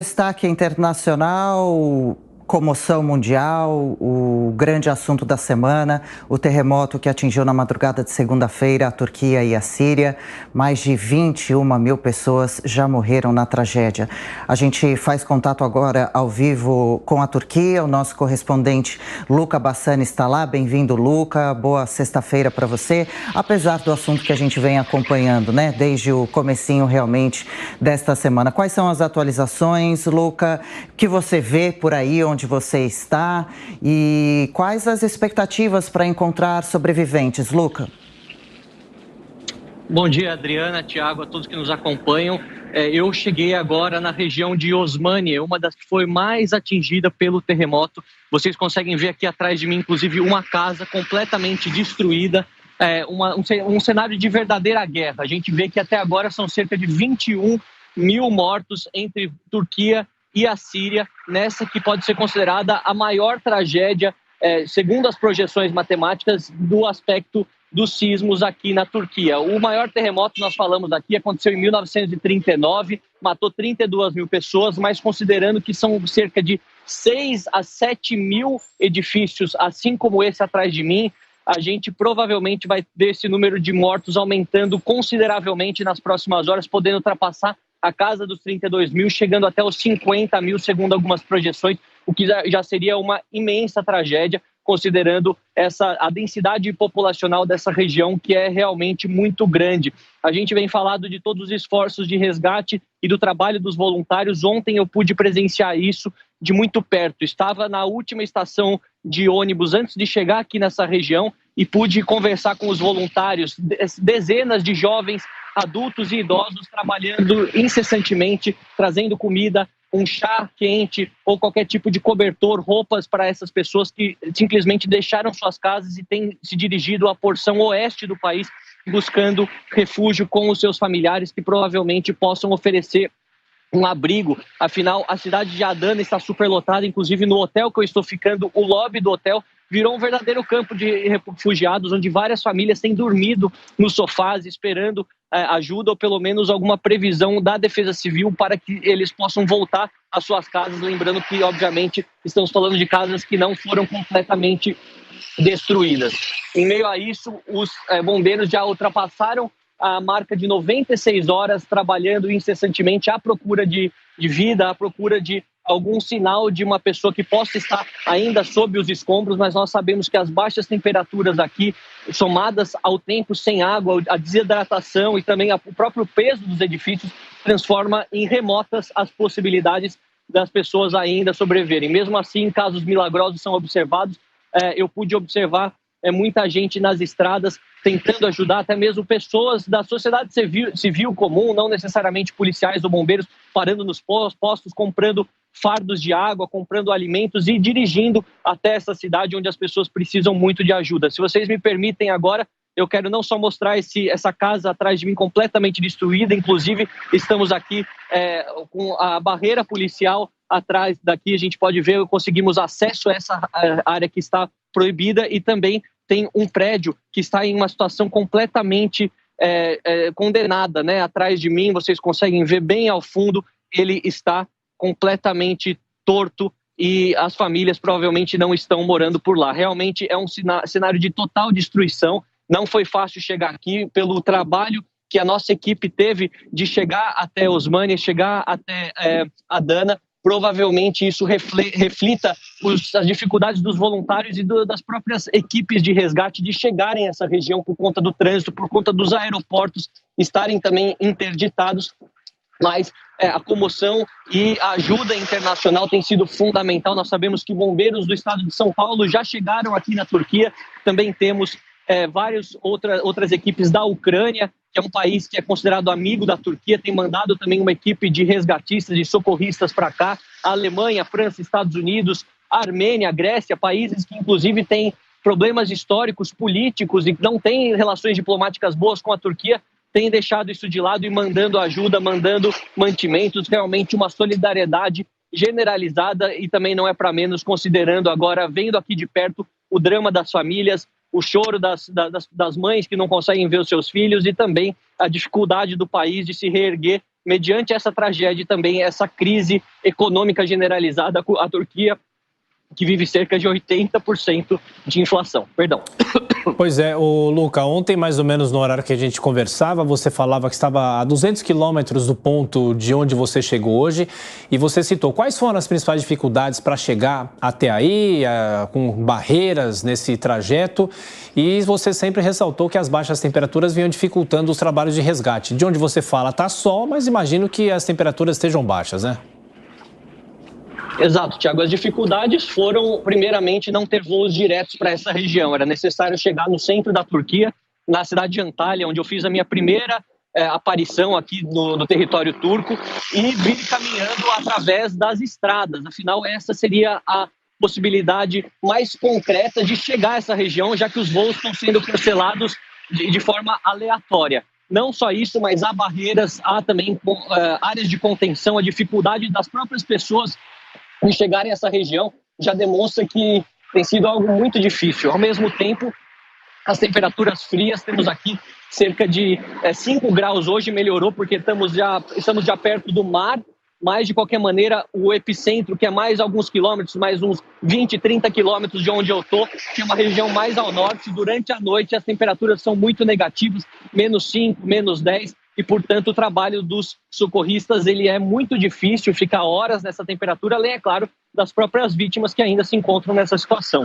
Destaque internacional, comoção mundial, o grande assunto da semana, o terremoto que atingiu na madrugada de segunda-feira a Turquia e a Síria. Mais de 21 mil pessoas já morreram na tragédia. A gente faz contato agora ao vivo com a Turquia. O nosso correspondente Luca Bassani está lá. Bem-vindo, Luca. Boa sexta-feira para você. Apesar do assunto que a gente vem acompanhando, né, desde o comecinho realmente desta semana. Quais são as atualizações, Luca, que você vê por aí onde você está e quais as expectativas para encontrar sobreviventes, Luca? Bom dia, Adriana, Tiago, a todos que nos acompanham. Eu cheguei agora na região de Osmaniye, uma das que foi mais atingida pelo terremoto. Vocês conseguem ver aqui atrás de mim, inclusive, uma casa completamente destruída, um cenário de verdadeira guerra. A gente vê que até agora são cerca de 21 mil mortos entre Turquia e a Síria, nessa que pode ser considerada a maior tragédia, segundo as projeções matemáticas, do aspecto dos sismos aqui na Turquia. O maior terremoto, nós falamos aqui, aconteceu em 1939, matou 32 mil pessoas, mas considerando que são cerca de 6 a 7 mil edifícios, assim como esse atrás de mim, a gente provavelmente vai ver esse número de mortos aumentando consideravelmente nas próximas horas, podendo ultrapassar a casa dos 32 mil, chegando até os 50 mil, segundo algumas projeções, o que já seria uma imensa tragédia, considerando a densidade populacional dessa região, que é realmente muito grande. A gente vem falando de todos os esforços de resgate e do trabalho dos voluntários. Ontem eu pude presenciar isso de muito perto. Estava na última estação de ônibus antes de chegar aqui nessa região e pude conversar com os voluntários, dezenas de jovens, adultos e idosos trabalhando incessantemente, trazendo comida, um chá quente ou qualquer tipo de cobertor, roupas para essas pessoas que simplesmente deixaram suas casas e têm se dirigido à porção oeste do país buscando refúgio com os seus familiares que provavelmente possam oferecer um abrigo. Afinal, a cidade de Adana está superlotada, inclusive no hotel que eu estou ficando, o lobby do hotel virou um verdadeiro campo de refugiados, onde várias famílias têm dormido nos sofás esperando ajuda ou pelo menos alguma previsão da Defesa Civil para que eles possam voltar às suas casas, lembrando que, obviamente, estamos falando de casas que não foram completamente destruídas. Em meio a isso, os bombeiros já ultrapassaram a marca de 96 horas trabalhando incessantemente à procura de vida, à procura de algum sinal de uma pessoa que possa estar ainda sob os escombros, mas nós sabemos que as baixas temperaturas aqui, somadas ao tempo sem água, a desidratação e também o próprio peso dos edifícios, transforma em remotas as possibilidades das pessoas ainda sobreviverem. Mesmo assim, casos milagrosos são observados. Eu pude observar muita gente nas estradas tentando ajudar, até mesmo pessoas da sociedade civil comum, não necessariamente policiais ou bombeiros, parando nos postos, comprando fardos de água, comprando alimentos e dirigindo até essa cidade onde as pessoas precisam muito de ajuda. Se vocês me permitem agora, eu quero não só mostrar essa casa atrás de mim completamente destruída, inclusive estamos aqui com a barreira policial atrás daqui, a gente pode ver, conseguimos acesso a essa área que está proibida e também tem um prédio que está em uma situação completamente condenada, né? Atrás de mim, vocês conseguem ver bem ao fundo, ele está completamente torto e as famílias provavelmente não estão morando por lá. Realmente é um cenário de total destruição. Não foi fácil chegar aqui pelo trabalho que a nossa equipe teve de chegar até Osmaniye, chegar até Adana. Provavelmente isso reflita as dificuldades dos voluntários e das próprias equipes de resgate de chegarem a essa região por conta do trânsito, por conta dos aeroportos estarem também interditados. Mas a comoção e a ajuda internacional tem sido fundamental. Nós sabemos que bombeiros do estado de São Paulo já chegaram aqui na Turquia. Também temos várias outras equipes da Ucrânia, que é um país que é considerado amigo da Turquia, tem mandado também uma equipe de resgatistas e socorristas para cá. A Alemanha, a França, Estados Unidos, a Armênia, a Grécia, países que inclusive têm problemas históricos, políticos e não têm relações diplomáticas boas com a Turquia, têm deixado isso de lado e mandando ajuda, mandando mantimentos, realmente uma solidariedade generalizada e também não é para menos, considerando agora, vendo aqui de perto, o drama das famílias, o choro das mães que não conseguem ver os seus filhos e também a dificuldade do país de se reerguer mediante essa tragédia e também essa crise econômica generalizada, a Turquia, que vive cerca de 80% de inflação. Perdão. Pois é, Luca, ontem mais ou menos no horário que a gente conversava, você falava que estava a 200 quilômetros do ponto de onde você chegou hoje e você citou quais foram as principais dificuldades para chegar até aí, com barreiras nesse trajeto, e você sempre ressaltou que as baixas temperaturas vinham dificultando os trabalhos de resgate. De onde você fala, tá sol, mas imagino que as temperaturas estejam baixas, né? Exato, Thiago. As dificuldades foram, primeiramente, não ter voos diretos para essa região. Era necessário chegar no centro da Turquia, na cidade de Antalya, onde eu fiz a minha primeira aparição aqui no território turco, e vir caminhando através das estradas. Afinal, essa seria a possibilidade mais concreta de chegar a essa região, já que os voos estão sendo cancelados de forma aleatória. Não só isso, mas há barreiras, há também áreas de contenção, a dificuldade das próprias pessoas de chegarem a essa região já demonstra que tem sido algo muito difícil. Ao mesmo tempo, as temperaturas frias, temos aqui cerca de 5 graus hoje, melhorou porque estamos já perto do mar, mas de qualquer maneira o epicentro, que é mais alguns quilômetros, mais uns 20, 30 quilômetros de onde eu estou, que é uma região mais ao norte, durante a noite as temperaturas são muito negativas, -5, -10, e, portanto, o trabalho dos socorristas ele é muito difícil, ficar horas nessa temperatura, além, é claro, das próprias vítimas que ainda se encontram nessa situação.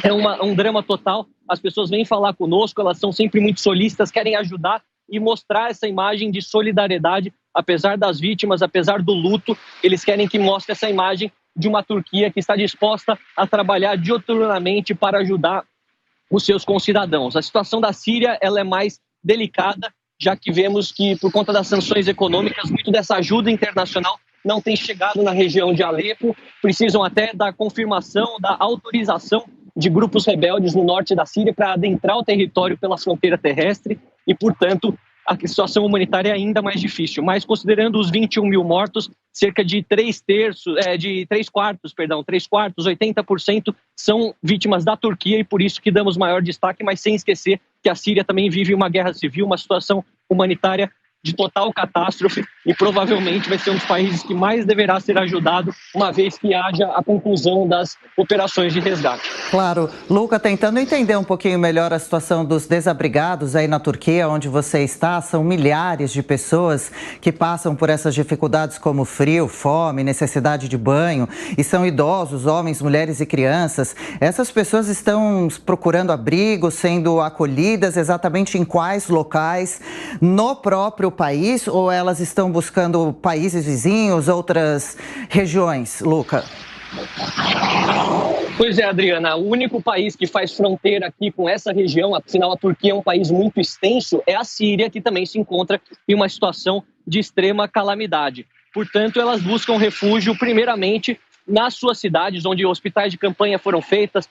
É um drama total, as pessoas vêm falar conosco, elas são sempre muito solistas, querem ajudar e mostrar essa imagem de solidariedade, apesar das vítimas, apesar do luto, eles querem que mostre essa imagem de uma Turquia que está disposta a trabalhar diuturnamente para ajudar os seus concidadãos. A situação da Síria ela é mais delicada, já que vemos que, por conta das sanções econômicas, muito dessa ajuda internacional não tem chegado na região de Alepo, precisam até da confirmação, da autorização de grupos rebeldes no norte da Síria para adentrar o território pela fronteira terrestre e, portanto, a situação humanitária é ainda mais difícil. Mas, considerando os 21 mil mortos, cerca de 3 quartos, 80% são vítimas da Turquia e por isso que damos maior destaque, mas sem esquecer que a Síria também vive uma guerra civil, uma situação humanitária de total catástrofe e provavelmente vai ser um dos países que mais deverá ser ajudado uma vez que haja a conclusão das operações de resgate. Claro. Luca, tentando entender um pouquinho melhor a situação dos desabrigados aí na Turquia, onde você está, são milhares de pessoas que passam por essas dificuldades como frio, fome, necessidade de banho, e são idosos, homens, mulheres e crianças. Essas pessoas estão procurando abrigo, sendo acolhidas exatamente em quais locais? No próprio país ou elas estão buscando países vizinhos, outras regiões, Luca? Pois é, Adriana, o único país que faz fronteira aqui com essa região, afinal a Turquia é um país muito extenso, é a Síria, que também se encontra em uma situação de extrema calamidade. Portanto, elas buscam refúgio primeiramente nas suas cidades, onde hospitais de campanha foram feitas,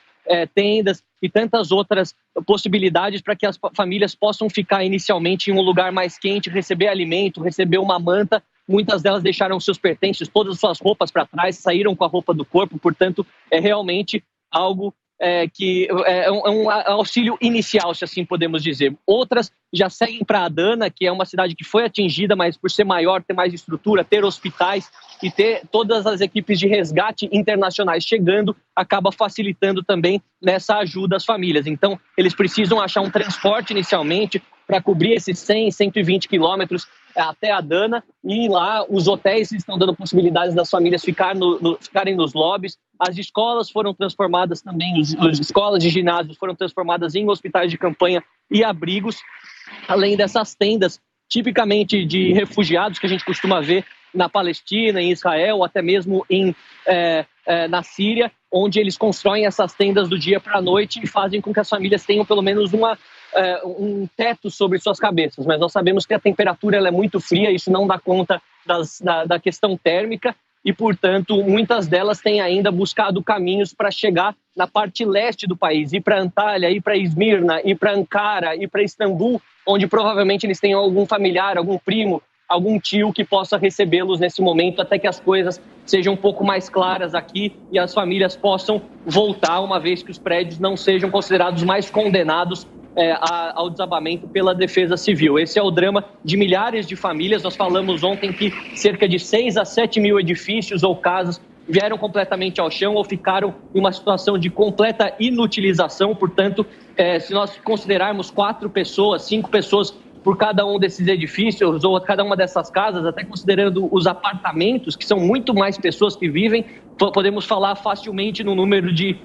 tendas e tantas outras possibilidades para que as famílias possam ficar inicialmente em um lugar mais quente, receber alimento, receber uma manta. Muitas delas deixaram seus pertences, todas as suas roupas para trás, saíram com a roupa do corpo, portanto, é realmente algo que é um auxílio inicial, se assim podemos dizer. Outras já seguem para Adana, que é uma cidade que foi atingida, mas por ser maior, ter mais estrutura, ter hospitais e ter todas as equipes de resgate internacionais chegando, acaba facilitando também nessa ajuda às famílias. Então, eles precisam achar um transporte inicialmente para cobrir esses 100, 120 quilômetros até Adana, e lá os hotéis estão dando possibilidades das famílias ficarem nos lobbies. As escolas foram transformadas também, as escolas de ginásio foram transformadas em hospitais de campanha e abrigos, além dessas tendas tipicamente de refugiados que a gente costuma ver na Palestina, em Israel, até mesmo na Síria, onde eles constroem essas tendas do dia para a noite e fazem com que as famílias tenham pelo menos um teto sobre suas cabeças. Mas nós sabemos que a temperatura ela é muito fria, isso não dá conta da questão térmica e, portanto, muitas delas têm ainda buscado caminhos para chegar na parte leste do país, ir para Antalya, ir para Esmirna, ir para Ankara, ir para Istambul, onde provavelmente eles tenham algum familiar, algum primo, algum tio que possa recebê-los nesse momento, até que as coisas sejam um pouco mais claras aqui e as famílias possam voltar, uma vez que os prédios não sejam considerados mais condenados ao desabamento pela Defesa Civil. Esse é o drama de milhares de famílias. Nós falamos ontem que cerca de 6 a 7 mil edifícios ou casas vieram completamente ao chão ou ficaram em uma situação de completa inutilização. Portanto, se nós considerarmos 4 pessoas, 5 pessoas por cada um desses edifícios ou cada uma dessas casas, até considerando os apartamentos, que são muito mais pessoas que vivem, podemos falar facilmente no número de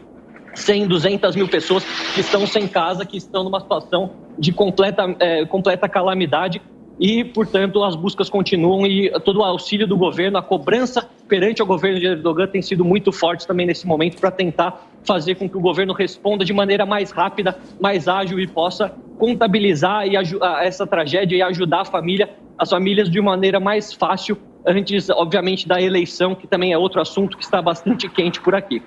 100, 200 mil pessoas que estão sem casa, que estão numa situação de completa calamidade. E, portanto, as buscas continuam e todo o auxílio do governo, a cobrança perante o governo de Erdogan tem sido muito forte também nesse momento para tentar fazer com que o governo responda de maneira mais rápida, mais ágil e possa contabilizar essa tragédia e ajudar as famílias de maneira mais fácil antes, obviamente, da eleição, que também é outro assunto que está bastante quente por aqui.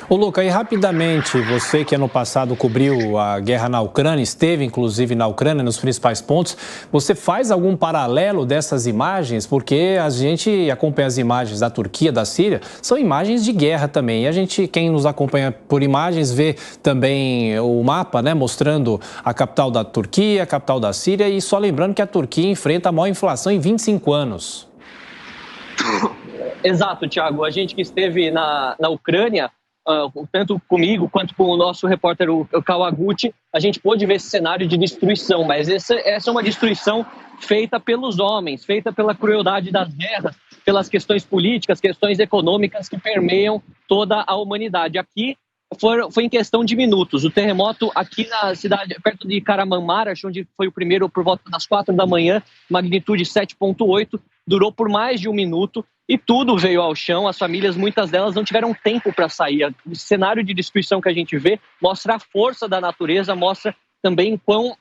Ô Luca, e rapidamente, você que ano passado cobriu a guerra na Ucrânia, esteve inclusive na Ucrânia, nos principais pontos, você faz algum paralelo dessas imagens? Porque a gente acompanha as imagens da Turquia, da Síria, são imagens de guerra também. E quem nos acompanha por imagens, vê também o mapa, né, mostrando a capital da Turquia, a capital da Síria, e só lembrando que a Turquia enfrenta a maior inflação em 25 anos. Exato, Thiago. A gente que esteve na Ucrânia, tanto comigo quanto com o nosso repórter, o Kawaguchi, a gente pôde ver esse cenário de destruição, mas essa é uma destruição feita pelos homens, feita pela crueldade das guerras, pelas questões políticas, questões econômicas que permeiam toda a humanidade. Aqui foi em questão de minutos. O terremoto aqui na cidade, perto de Kahramanmaraş, onde foi o primeiro por volta das 4 da manhã, magnitude 7,8, durou por mais de um minuto e tudo veio ao chão. As famílias, muitas delas, não tiveram tempo para sair. O cenário de destruição que a gente vê mostra a força da natureza, mostra também quão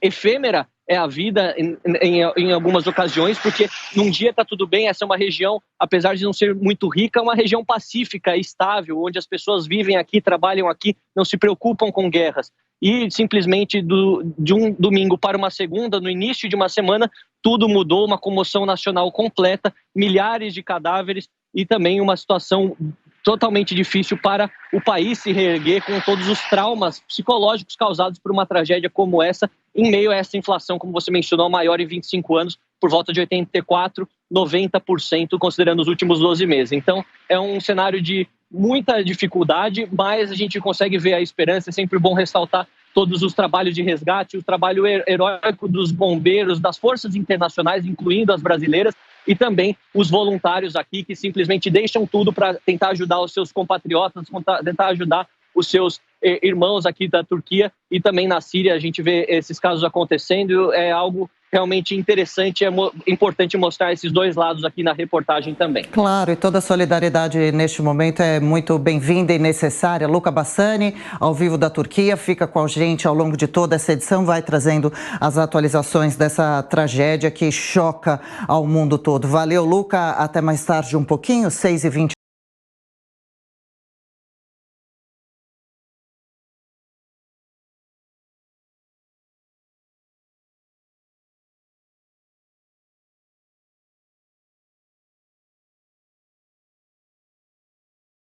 efêmera é a vida em algumas ocasiões, porque num dia está tudo bem. Essa é uma região, apesar de não ser muito rica, é uma região pacífica, estável, onde as pessoas vivem aqui, trabalham aqui, não se preocupam com guerras. E simplesmente de um domingo para uma segunda, no início de uma semana, tudo mudou, uma comoção nacional completa, milhares de cadáveres e também uma situação totalmente difícil para o país se reerguer com todos os traumas psicológicos causados por uma tragédia como essa, em meio a essa inflação, como você mencionou, maior em 25 anos, por volta de 84%, 90%, considerando os últimos 12 meses. Então, é um cenário de muita dificuldade, mas a gente consegue ver a esperança. É sempre bom ressaltar todos os trabalhos de resgate, o trabalho heróico dos bombeiros, das forças internacionais, incluindo as brasileiras, e também os voluntários aqui que simplesmente deixam tudo para tentar ajudar os seus compatriotas, tentar ajudar os seus irmãos aqui da Turquia e também na Síria. A gente vê esses casos acontecendo, é algo realmente interessante, é importante mostrar esses dois lados aqui na reportagem também. Claro, e toda a solidariedade neste momento é muito bem-vinda e necessária. Luca Bassani, ao vivo da Turquia, fica com a gente ao longo de toda essa edição, vai trazendo as atualizações dessa tragédia que choca ao mundo todo. Valeu, Luca, até mais tarde um pouquinho, 6h20.